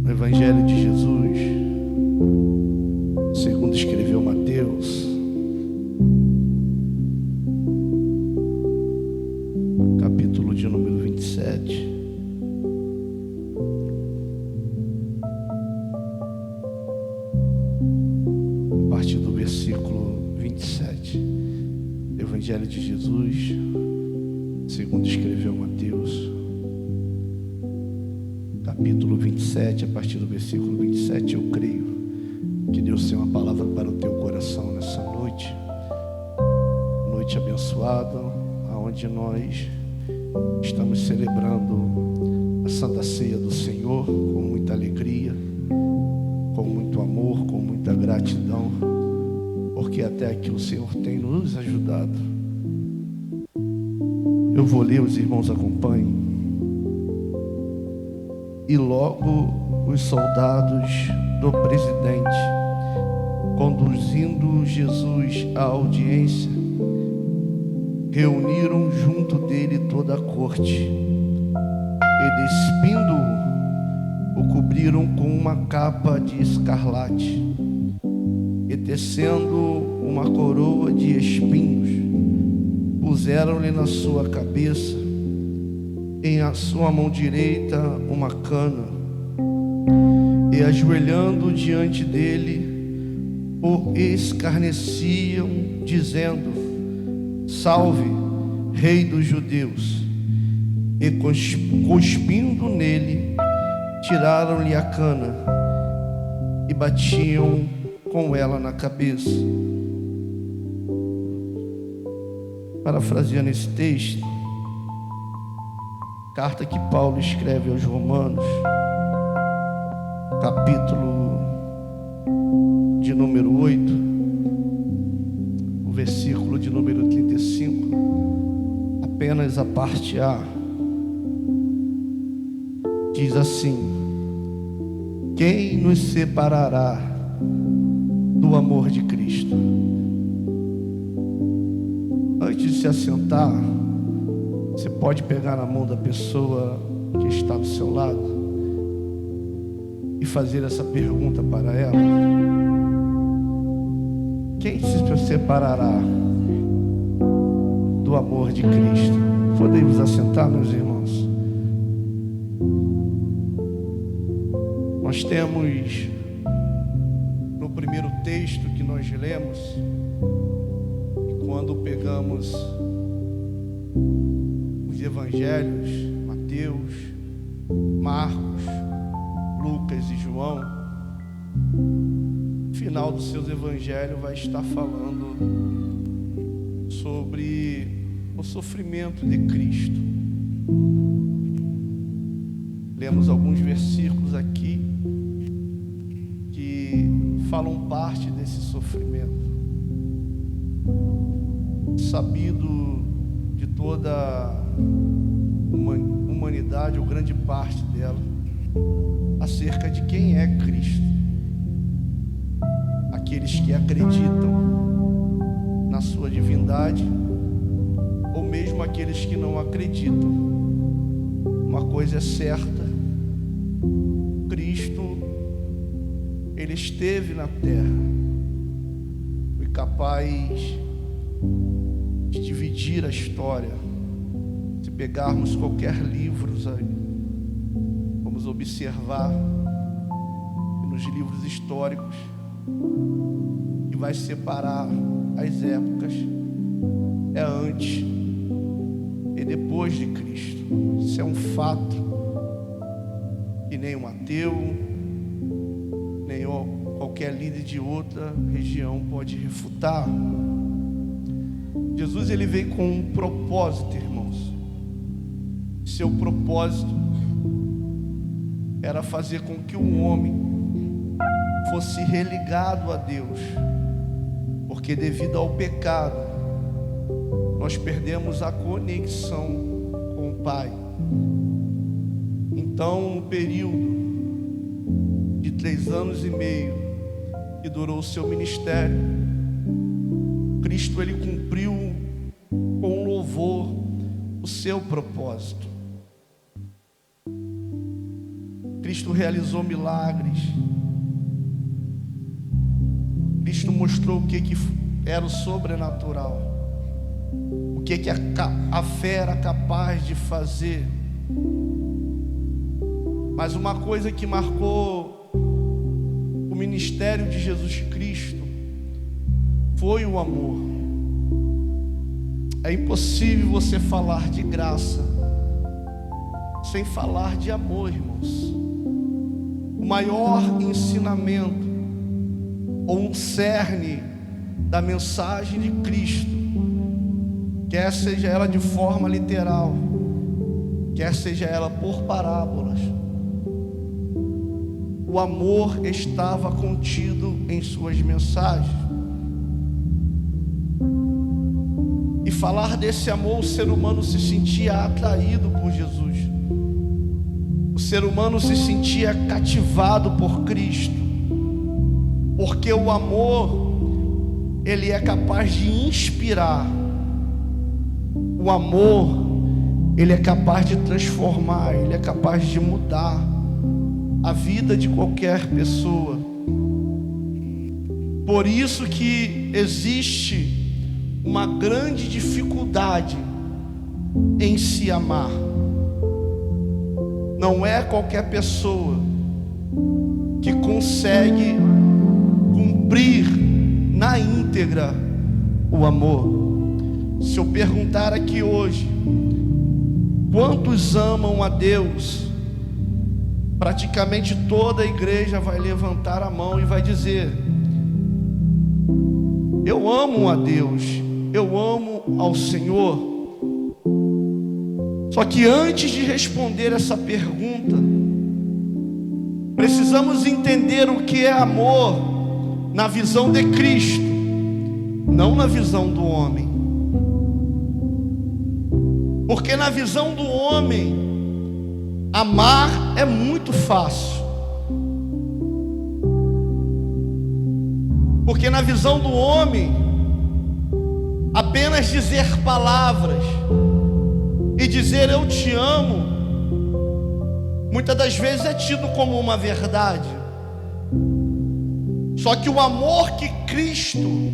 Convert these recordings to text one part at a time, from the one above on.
No Evangelho de Jesus, segundo escreveu Mateus, capítulo de número 27, a partir do versículo 27. Evangelho de Jesus, segundo escreveu Mateus, capítulo 27, a partir do versículo 27, eu creio que Deus tem uma palavra para o teu coração nessa noite. Noite abençoada, onde nós estamos celebrando a Santa Ceia do Senhor com muita alegria, com muito amor, com muita gratidão, porque até aqui o Senhor tem nos ajudado. Eu vou ler, os irmãos acompanhem. E logo os soldados do presidente, conduzindo Jesus à audiência, reuniram junto dele toda a corte e, despindo-o, o cobriram com uma capa de escarlate e, tecendo uma coroa de espinhos, puseram-lhe na sua cabeça, em a sua mão direita uma cana, e ajoelhando diante dele, o escarneciam, dizendo: Salve, Rei dos Judeus! E cuspindo nele, tiraram-lhe a cana e batiam com ela na cabeça. Parafraseando esse texto, carta que Paulo escreve aos Romanos, capítulo de número 8, o versículo de número 35, apenas a parte A, diz assim: quem nos separará do amor de Cristo? Antes de se assentar, você pode pegar na mão da pessoa que está do seu lado e fazer essa pergunta para ela: quem se separará do amor de Cristo? Podemos assentar, meus irmãos? Nós temos no primeiro texto que nós lemos, e quando pegamos os evangelhos, Mateus, Marcos, Lucas e João, no final dos seus evangelhos vai estar falando sobre o sofrimento de Cristo. Lemos alguns versículos aqui que falam parte desse sofrimento, sabido de toda a humanidade, ou grande parte dela, acerca de quem é Cristo. Aqueles que acreditam na sua divindade, ou mesmo aqueles que não acreditam. Uma coisa é certa: Cristo, Ele esteve na terra, foi capaz de dividir a história. Se pegarmos qualquer livro, vamos observar que nos livros históricos, que vai separar as épocas é antes e depois de Cristo. Isso é um fato que nem um ateu, nem qualquer líder de outra região pode refutar. Jesus, ele veio com um propósito, irmãos. Seu propósito era fazer com que o homem fosse religado a Deus, porque devido ao pecado nós perdemos a conexão com o Pai. Então, no período de 3 anos e meio que durou o seu ministério, Cristo, ele cumpriu com louvor o seu propósito. Cristo realizou milagres. Cristo mostrou o que era o sobrenatural, o que a fé era capaz de fazer. Mas uma coisa que marcou o ministério de Jesus Cristo foi o amor. É impossível você falar de graça sem falar de amor, irmãos. O maior ensinamento ou um cerne da mensagem de Cristo, quer seja ela de forma literal, quer seja ela por parábolas, o amor estava contido em suas mensagens. E falar desse amor, o ser humano se sentia atraído por Jesus. O ser humano se sentia cativado por Cristo. Porque o amor, ele é capaz de inspirar. O amor, ele é capaz de transformar, ele é capaz de mudar a vida de qualquer pessoa. Por isso que existe uma grande dificuldade em se amar. Não é qualquer pessoa que consegue cumprir na íntegra o amor. Se eu perguntar aqui hoje, quantos amam a Deus? Praticamente toda a igreja vai levantar a mão e vai dizer: eu amo a Deus, eu amo ao Senhor. Só que antes de responder essa pergunta, precisamos entender o que é amor na visão de Cristo, não na visão do homem. Porque na visão do homem, amar é muito fácil. Porque na visão do homem, apenas dizer palavras e dizer eu te amo, muitas das vezes é tido como uma verdade. Só que o amor que Cristo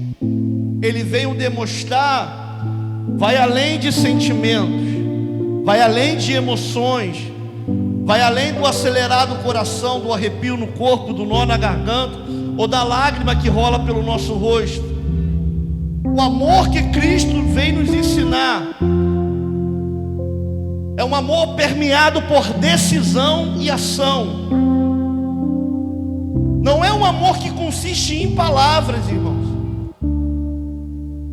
ele veio demonstrar vai além de sentimentos, vai além de emoções, vai além do acelerar do coração, do arrepio no corpo, do nó na garganta ou da lágrima que rola pelo nosso rosto. O amor que Cristo vem nos ensinar é um amor permeado por decisão e ação. Não é um amor que consiste em palavras, irmãos.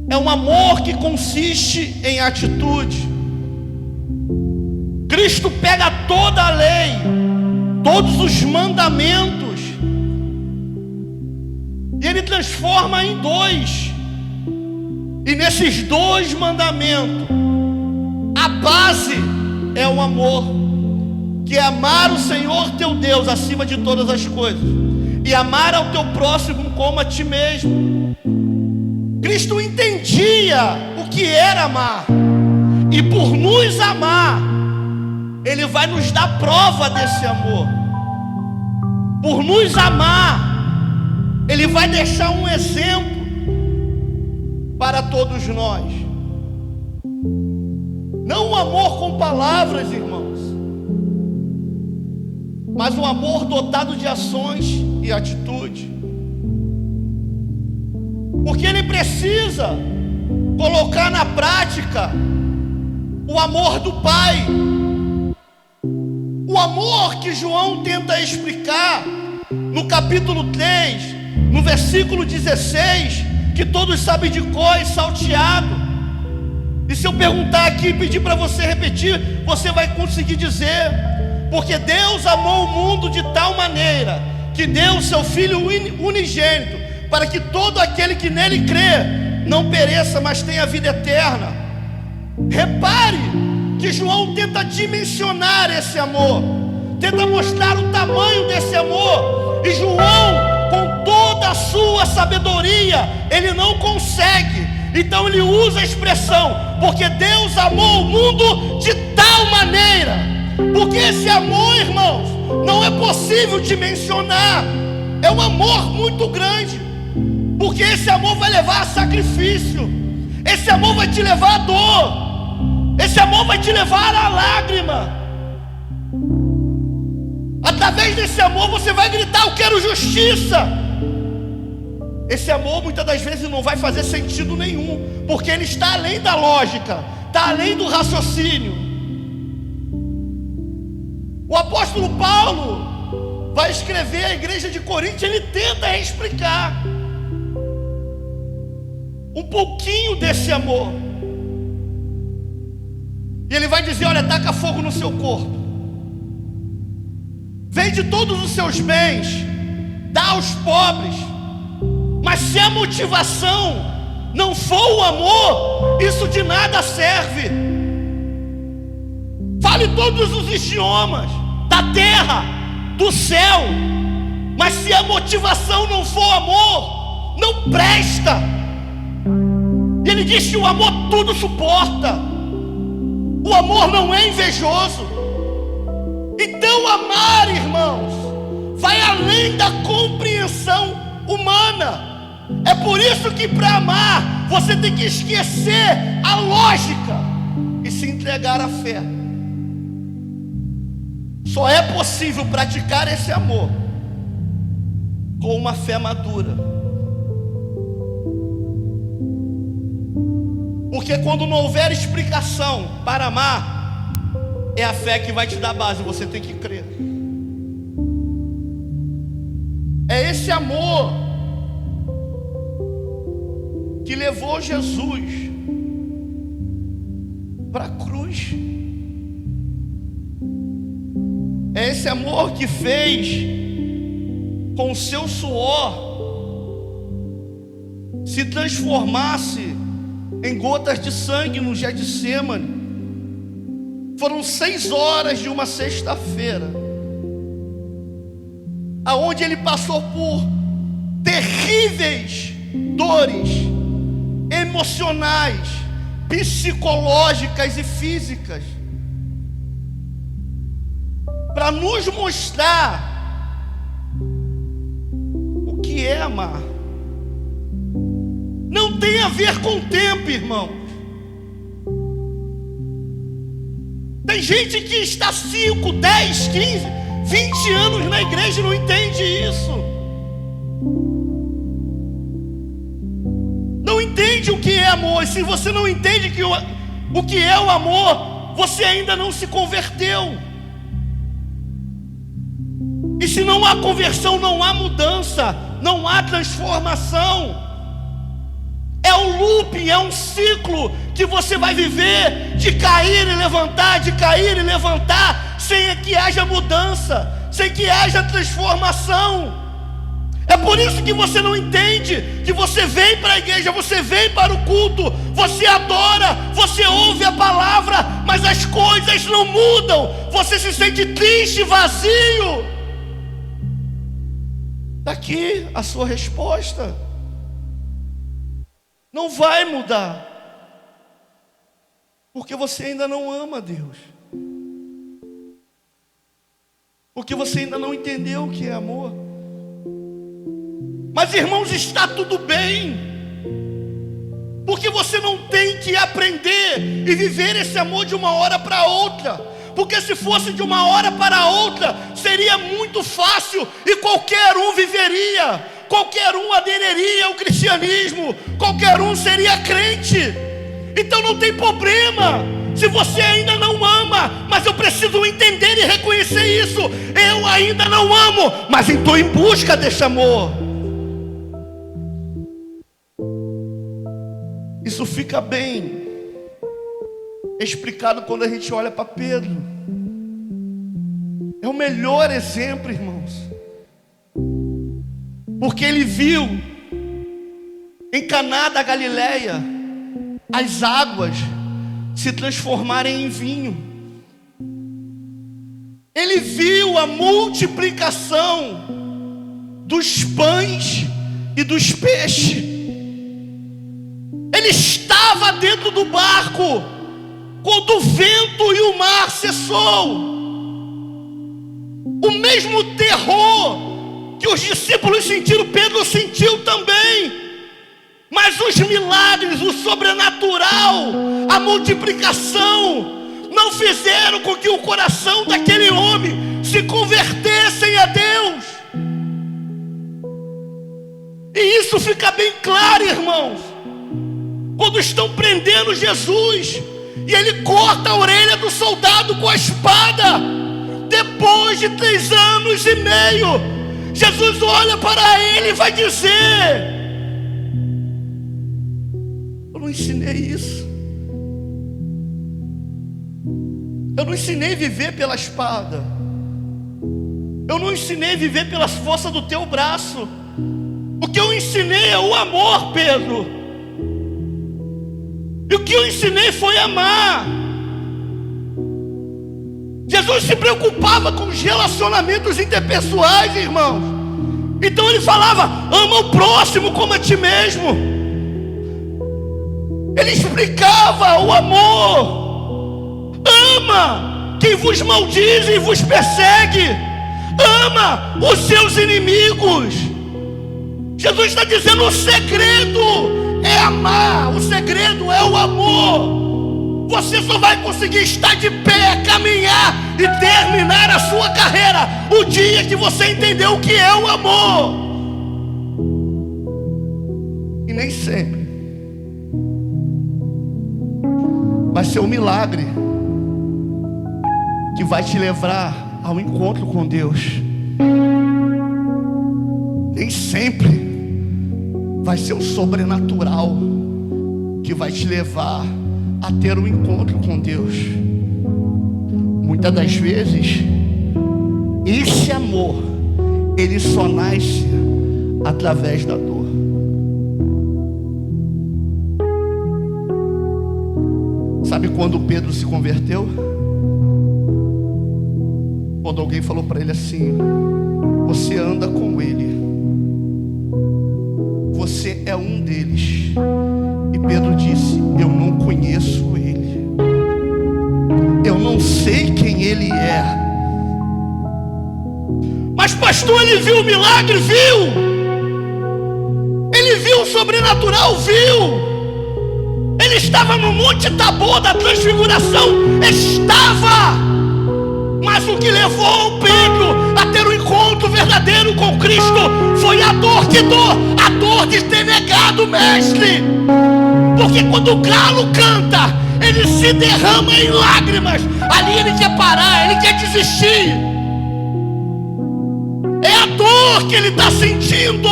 É um amor que consiste em atitude. Cristo pega toda a lei, todos os mandamentos, e Ele transforma em dois. E nesses dois mandamentos, a base é o amor, que é amar o Senhor teu Deus acima de todas as coisas, e amar ao teu próximo como a ti mesmo. Cristo entendia o que era amar, e por nos amar, Ele vai nos dar prova desse amor. Por nos amar, Ele vai deixar um exemplo para todos nós. Não um amor com palavras, irmãos, mas um amor dotado de ações e atitude. Porque Ele precisa colocar na prática o amor do Pai. O amor que João tenta explicar no capítulo 3, no versículo 16, que todos sabem de cor e salteado. E se eu perguntar aqui e pedir para você repetir, você vai conseguir dizer: porque Deus amou o mundo de tal maneira que deu o seu Filho unigênito, para que todo aquele que nele crê não pereça, mas tenha vida eterna. Repare que João tenta dimensionar esse amor, tenta mostrar o tamanho desse amor. E João, com toda a sua sabedoria, ele não consegue. Então ele usa a expressão: porque Deus amou o mundo de tal maneira. Porque esse amor, irmãos, não é possível dimensionar. É um amor muito grande, porque esse amor vai levar a sacrifício, esse amor vai te levar a dor, esse amor vai te levar à lágrima. Através desse amor você vai gritar: eu quero justiça. Esse amor muitas das vezes não vai fazer sentido nenhum, porque ele está além da lógica, está além do raciocínio. O apóstolo Paulo vai escrever à igreja de Corinto, ele tenta explicar um pouquinho desse amor. E ele vai dizer: olha, taca fogo no seu corpo, vende todos os seus bens, dá aos pobres. Mas se a motivação não for o amor, isso de nada serve. Fale todos os idiomas da terra, do céu, mas se a motivação não for amor, não presta. E ele diz que o amor tudo suporta. O amor não é invejoso. Então amar, irmãos, vai além da compreensão humana. É por isso que para amar você tem que esquecer a lógica e se entregar à fé. Só é possível praticar esse amor com uma fé madura. Porque quando não houver explicação para amar, é a fé que vai te dar base, você tem que crer. É esse amor que levou Jesus para a cruz. É esse amor que fez com o seu suor se transformasse em gotas de sangue no Getsemane. Foram 6 horas de uma sexta-feira, aonde ele passou por terríveis dores emocionais, psicológicas e físicas, para nos mostrar o que é amar. Não tem a ver com o tempo, irmão. Tem gente que está 5, 10, 15, 20 anos na igreja e não entende isso. Não entende o que é amor. E se você não entende o que é o amor, você ainda não se converteu. E se não há conversão, não há mudança, não há transformação. É um looping, é um ciclo que você vai viver de cair e levantar, de cair e levantar, sem que haja mudança, sem que haja transformação. É por isso que você não entende, que você vem para a igreja, você vem para o culto, você adora, você ouve a palavra, mas as coisas não mudam, você se sente triste, vazio. Daqui a sua resposta: não vai mudar, porque você ainda não ama Deus, porque você ainda não entendeu o que é amor. Mas, irmãos, está tudo bem, porque você não tem que aprender e viver esse amor de uma hora para outra, porque se fosse de uma hora para outra, seria muito fácil e qualquer um viveria, qualquer um aderiria ao cristianismo, qualquer um seria crente. Então não tem problema se você ainda não ama, mas eu preciso entender e reconhecer isso. Eu ainda não amo, mas estou em busca desse amor. Isso fica bem explicado quando a gente olha para Pedro. É o melhor exemplo, irmãos, porque ele viu em Caná da Galileia as águas se transformarem em vinho. Ele viu a multiplicação dos pães e dos peixes. Ele estava dentro do barco quando o vento e o mar cessou. O mesmo terror que os discípulos sentiram, Pedro sentiu também. Mas os milagres, o sobrenatural, a multiplicação, não fizeram com que o coração daquele homem se convertessem a Deus. E isso fica bem claro, irmãos, quando estão prendendo Jesus e ele corta a orelha do soldado com a espada. Depois de 3 anos e meio, Jesus olha para ele e vai dizer: eu não ensinei isso. Eu não ensinei a viver pela espada. Eu não ensinei a viver pelas forças do teu braço. O que eu ensinei é o amor, Pedro. E o que eu ensinei foi amar. Jesus se preocupava com os relacionamentos interpessoais, irmãos. Então ele falava: ama o próximo como a ti mesmo. Ele explicava o amor. Ama quem vos maldiz e vos persegue. Ama os seus inimigos. Jesus está dizendo: o segredo é amar. O segredo é o amor. Você só vai conseguir estar de pé, caminhar e terminar a sua carreira o dia que você entender o que é o amor. E nem sempre vai ser um milagre que vai te levar ao encontro com Deus. Nem sempre vai ser o sobrenatural que vai te levar a ter um encontro com Deus. Muitas das vezes, esse amor, ele só nasce através da dor. Sabe quando Pedro se converteu? Quando alguém falou para ele assim: você anda com ele, você é um deles. E Pedro disse: eu não conheço ele, eu não sei quem ele é. Mas pastor, ele viu o milagre, viu? Ele viu o sobrenatural, viu? Ele estava no Monte Tabor da Transfiguração, estava. Mas o que levou Pedro a ter um encontro verdadeiro com Cristo foi a dor. Que dor? A dor de ter negado o mestre. Porque quando o galo canta, ele se derrama em lágrimas. Ali ele quer parar, ele quer desistir. É a dor que ele está sentindo.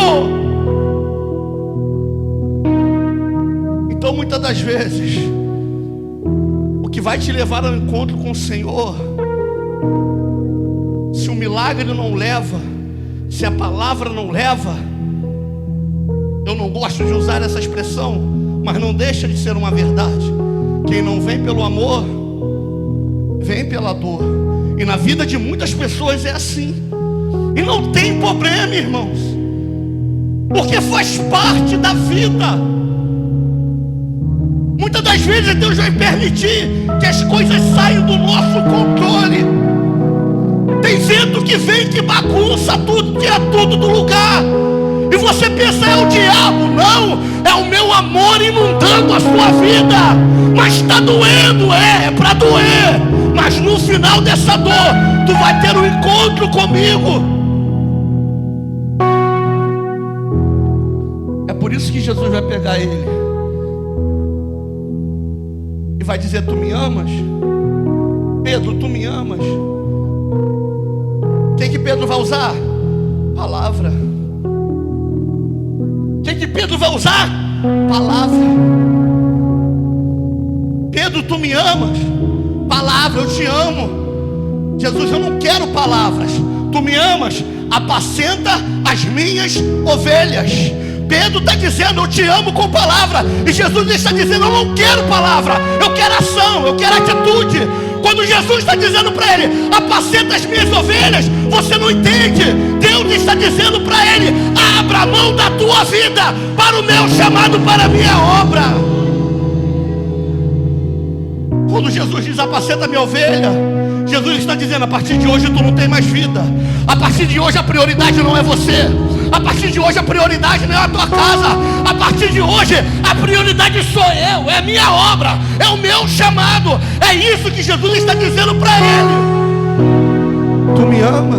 Então muitas das vezes, o que vai te levar ao encontro com o Senhor, se o milagre não leva, se a palavra não leva, eu não gosto de usar essa expressão, mas não deixa de ser uma verdade. Quem não vem pelo amor, vem pela dor. E na vida de muitas pessoas é assim. E não tem problema, irmãos, porque faz parte da vida. Muitas das vezes Deus vai permitir que as coisas saiam do nosso controle. Tem vento que vem, que bagunça tudo, tira tudo do lugar. E você pensa: é o diabo. Não, é o meu amor inundando a sua vida. Mas está doendo, é para doer. Mas no final dessa dor, tu vai ter um encontro comigo. É por isso que Jesus vai pegar ele e vai dizer: tu me amas? Pedro, tu me amas? O que Pedro vai usar? Palavra. O que Pedro vai usar? Palavra. Pedro, tu me amas? Palavra, eu te amo. Jesus, eu não quero palavras. Tu me amas? Apacenta as minhas ovelhas. Pedro está dizendo: eu te amo com palavra. E Jesus está dizendo: eu não quero palavra, eu quero ação, eu quero atitude. Quando Jesus está dizendo para ele: apacenta as minhas ovelhas, você não entende. Deus está dizendo para ele: abra a mão da tua vida para o meu chamado, para a minha obra. Quando Jesus diz: apacenta a minha ovelha, Jesus está dizendo: a partir de hoje tu não tem mais vida. A partir de hoje a prioridade não é você. A partir de hoje a prioridade não é a tua casa. A partir de hoje a prioridade sou eu, é a minha obra, é o meu chamado. É isso que Jesus está dizendo para ele. Tu me ama?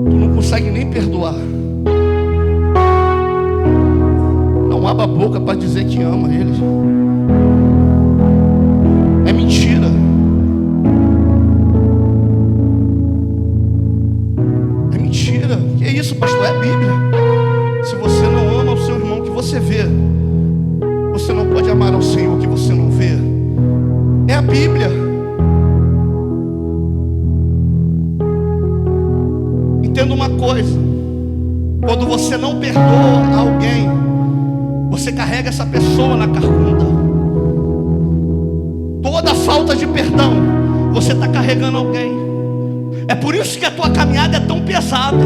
Tu não consegue nem perdoar. Não abre a boca para dizer que ama ele. É mentira. É mentira. Que é isso, pastor? É a Bíblia. Se você não ama o seu irmão que você vê, você não pode amar ao Senhor que você não vê. É a Bíblia. Entenda uma coisa: quando você não perdoa alguém, você carrega essa pessoa na carcunda. Toda falta de perdão, você está carregando alguém. É por isso que a tua caminhada é tão pesada.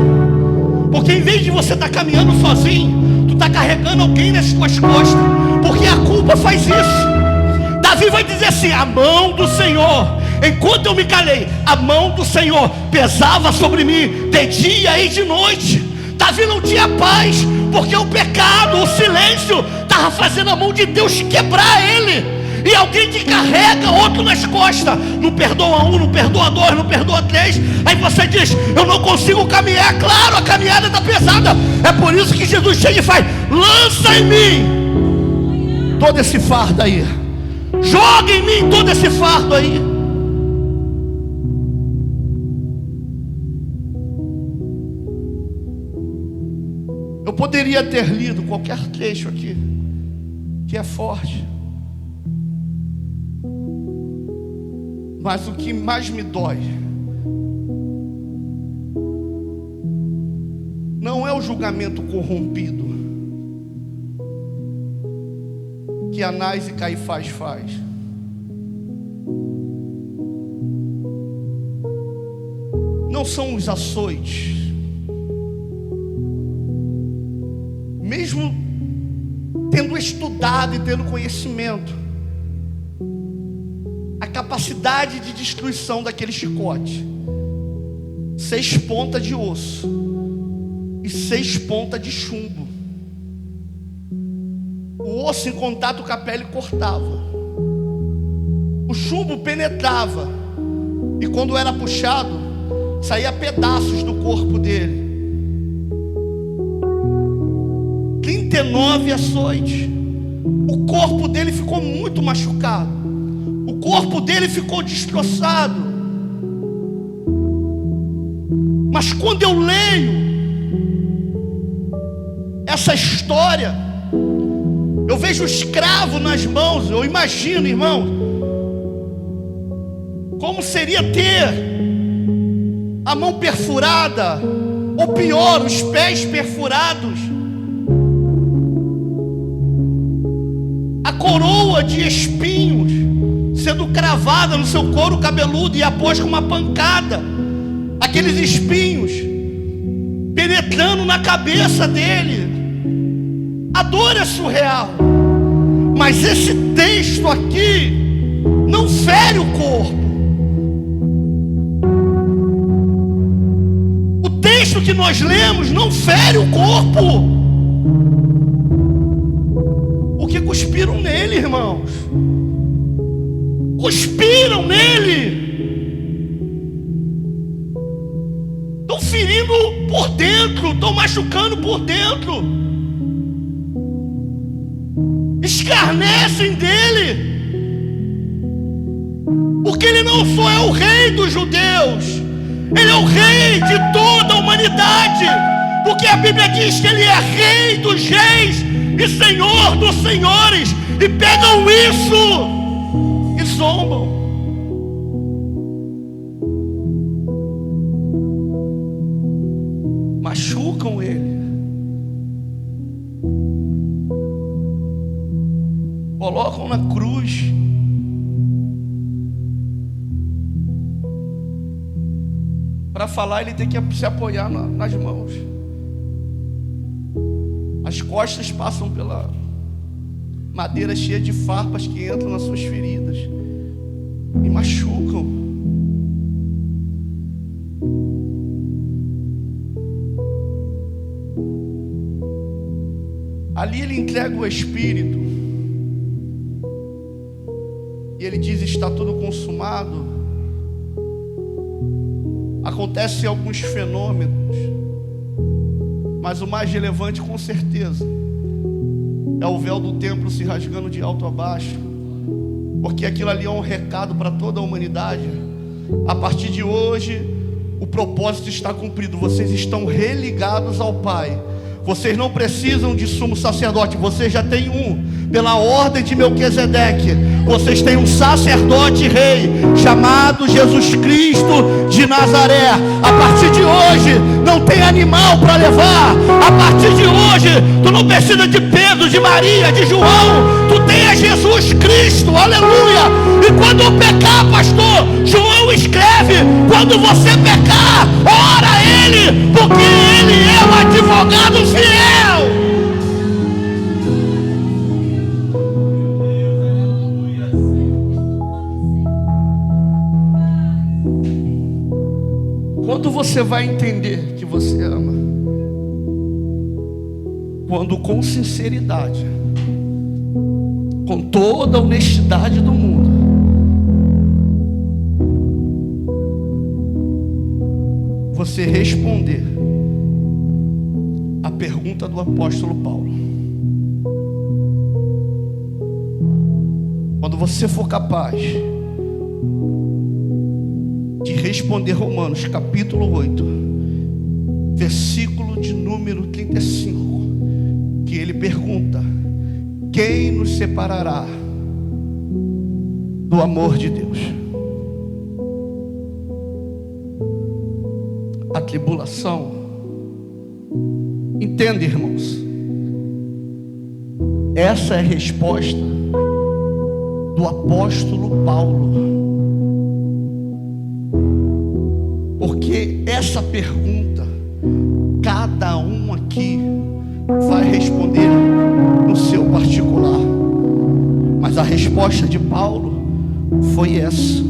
Porque em vez de você estar caminhando sozinho, tu está carregando alguém nas tuas costas. Porque a culpa faz isso. Davi vai dizer assim: a mão do Senhor, enquanto eu me calei, a mão do Senhor pesava sobre mim de dia e de noite. Davi não tinha paz, porque o pecado, o silêncio, estava fazendo a mão de Deus quebrar ele. E alguém que carrega outro nas costas, não perdoa um, não perdoa dois, não perdoa três. Aí você diz: eu não consigo caminhar. Claro, a caminhada está pesada. É por isso que Jesus chega e faz: lança em mim todo esse fardo aí. Joga em mim todo esse fardo aí. Eu poderia ter lido qualquer trecho aqui, que é forte. Mas o que mais me dói não é o julgamento corrompido que Anás e Caifás faz. Não são os açoites. Mesmo tendo estudado e tendo conhecimento, a capacidade de destruição daquele chicote: 6 pontas de osso e 6 pontas de chumbo. O osso em contato com a pele cortava, o chumbo penetrava, e quando era puxado, saía pedaços do corpo dele. 39 açoites. O corpo dele ficou muito machucado. O corpo dele ficou destroçado. Mas quando eu leio essa história, eu vejo o escravo nas mãos. Eu imagino, irmão, como seria ter a mão perfurada, ou pior, os pés perfurados, a coroa de espinhos sendo cravada no seu couro cabeludo e após com uma pancada, aqueles espinhos penetrando na cabeça dele. A dor é surreal. Mas esse texto aqui não fere o corpo. O texto que nós lemos não fere o corpo. O que cuspiram nele, irmãos? Cuspiram nele. Estão ferindo por dentro, estão machucando por dentro. Escarnecem dele. Porque ele não só é o rei dos judeus, ele é o rei de toda a humanidade. Porque a Bíblia diz que ele é rei dos reis e senhor dos senhores. E pegam isso e zombam. Machucam ele. Colocam na cruz. Para falar, ele tem que se apoiar nas mãos. As Suas costas passam pela madeira cheia de farpas que entram nas suas feridas e machucam. Ali ele entrega o Espírito e ele diz: está tudo consumado. Acontecem alguns fenômenos, mas o mais relevante, com certeza, é o véu do templo se rasgando de alto a baixo, porque aquilo ali é um recado para toda a humanidade. A partir de hoje, o propósito está cumprido. Vocês estão religados ao Pai. Vocês não precisam de sumo sacerdote, vocês já têm um. Pela ordem de Melquisedeque, vocês têm um sacerdote rei chamado Jesus Cristo de Nazaré. A partir de hoje não tem animal para levar. A partir de hoje tu não precisa de Pedro, de Maria, de João. Tu tem a Jesus Cristo, aleluia. E quando eu pecar, pastor, João escreve: quando você pecar, ora a ele, porque ele é o advogado fiel. Quando você vai entender que você ama? Quando com sinceridade, com toda a honestidade do mundo, você responder a pergunta do apóstolo Paulo. Quando você for capaz de responder Romanos capítulo 8, versículo de número 35, que ele pergunta: quem nos separará do amor de Deus? A tribulação. Entende, irmãos? Essa é a resposta do apóstolo Paulo. Porque essa pergunta, cada um aqui vai responder no seu particular. Mas a resposta de Paulo foi essa: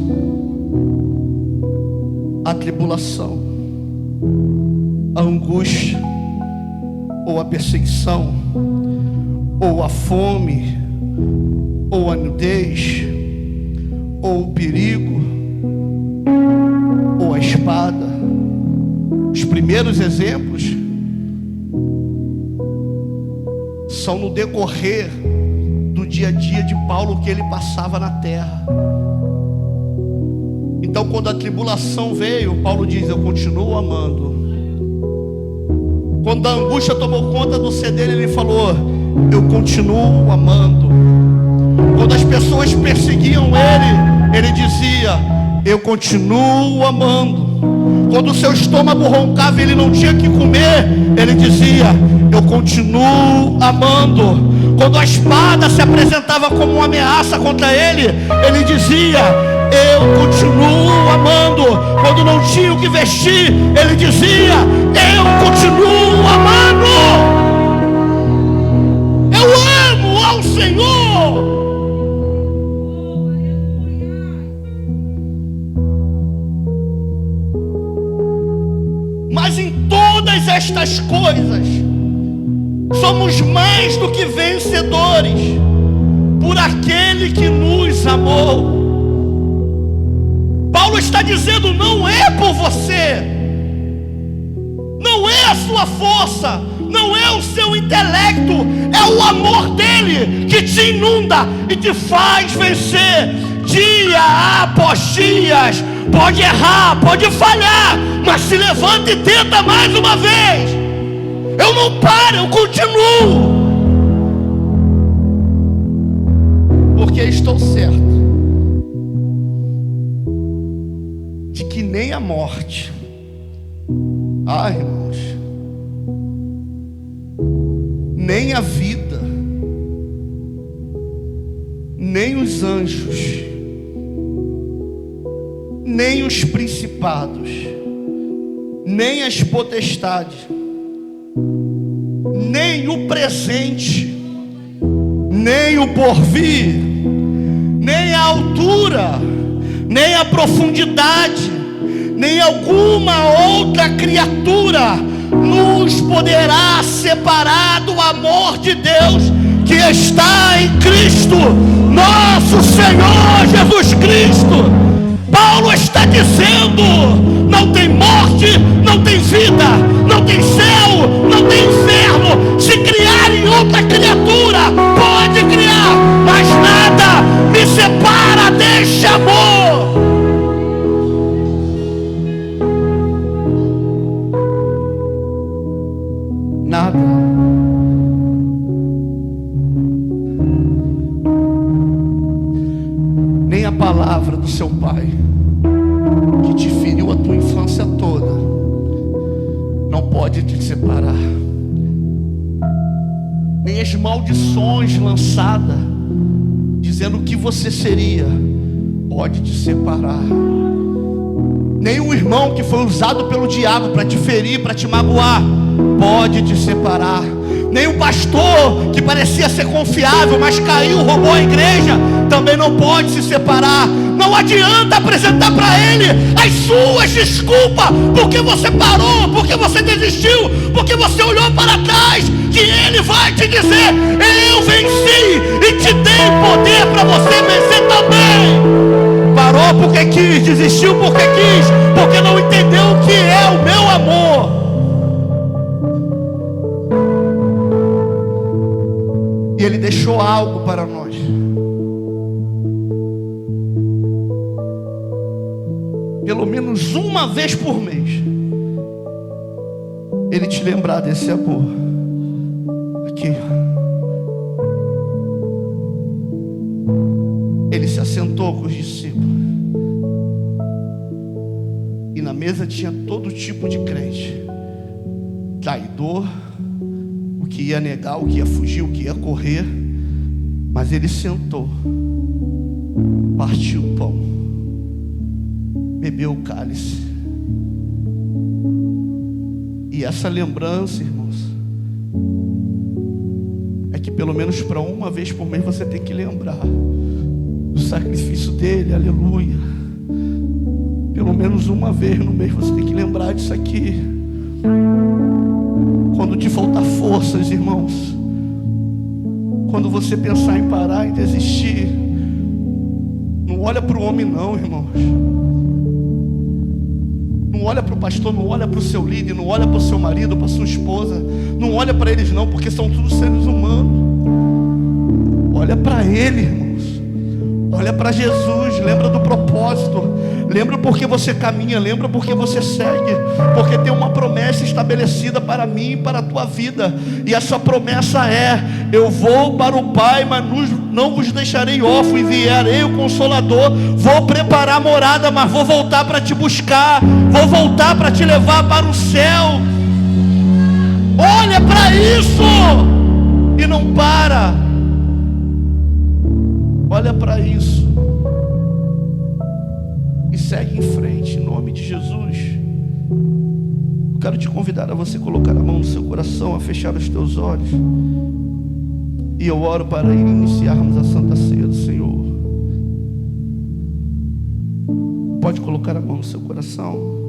a tribulação, a angústia, ou a perseguição, ou a fome, ou a nudez, ou o perigo, ou a espada. Os primeiros exemplos são no decorrer do dia a dia de Paulo, que ele passava na terra. Então, quando a tribulação veio, Paulo diz: eu continuo amando. Quando a angústia tomou conta do ser dele, ele falou: eu continuo amando. Quando as pessoas perseguiam ele dizia: eu continuo amando. Quando o seu estômago roncava e ele não tinha que comer, ele dizia: eu continuo amando. Quando a espada se apresentava como uma ameaça contra ele dizia: eu continuo amando. Quando não tinha o que vestir, ele dizia: eu continuo amando. Eu amo ao Senhor. Mas em todas estas coisas somos mais do que vencedores por aquele que nos amou. Paulo está dizendo: não é por você, não é a sua força, não é o seu intelecto, é o amor dele que te inunda e te faz vencer dia após dia. Pode errar, pode falhar, mas se levanta e tenta mais uma vez. Eu não paro, eu continuo, porque estou certo de que nem a morte, irmãos, nem a vida, nem os anjos, nem os principados, nem as potestades, nem o presente, nem o porvir, nem a altura, nem a profundidade, nem alguma outra criatura nos poderá separar do amor de Deus que está em Cristo, nosso Senhor Jesus Cristo. Paulo está dizendo: não tem morte, não tem vida, não tem céu, não tem inferno. Se criarem outra criatura, pode criar, mas nada me separa deste amor. Nada. Nem a palavra do seu pai, que te feriu a tua infância toda, não pode te separar. Nem as maldições lançadas, dizendo o que você seria, pode te separar. Nem o irmão que foi usado pelo diabo para te ferir, para te magoar, pode te separar. Nem o pastor que parecia ser confiável, mas caiu, roubou a igreja, também não pode se separar. Não adianta apresentar para ele as suas desculpas, porque você parou, porque você desistiu, porque você olhou para trás, que ele vai te dizer: eu venci e te dei poder para você vencer também. Parou porque quis, desistiu porque quis, porque não entendeu o que é o meu amor. E ele deixou algo para nós. Pelo menos uma vez por mês, ele te lembrar desse amor. Aqui. Ele se assentou com os discípulos. E na mesa tinha todo tipo de crente. Traidor, o que ia negar, o que ia fugir, o que ia correr. Mas ele sentou, partiu o pão, bebeu o cálice. E essa lembrança, irmãos, é que pelo menos para uma vez por mês você tem que lembrar do sacrifício dele, aleluia. Pelo menos uma vez no mês você tem que lembrar disso aqui. Quando te faltar forças, irmãos, quando você pensar em parar, em desistir, não olha para o homem não, irmãos. Não olha para o pastor, não olha para o seu líder, não olha para o seu marido, para sua esposa. Não olha para eles não, porque são todos seres humanos. Olha para ele, irmãos. Olha para Jesus, lembra do propósito. Lembra porque você caminha, lembra porque você segue. Porque tem uma promessa estabelecida para mim e para a tua vida. E essa promessa é: eu vou para o Pai, mas não vos deixarei órfãos, enviarei o Consolador. Vou preparar a morada, mas vou voltar para te buscar. Vou voltar para te levar para o céu. Olha para isso e não para. Olha para isso e segue em frente, em nome de Jesus. Eu quero te convidar a você colocar a mão no seu coração, a fechar os teus olhos. E eu oro para iniciarmos a Santa Ceia do Senhor. Pode colocar a mão no seu coração.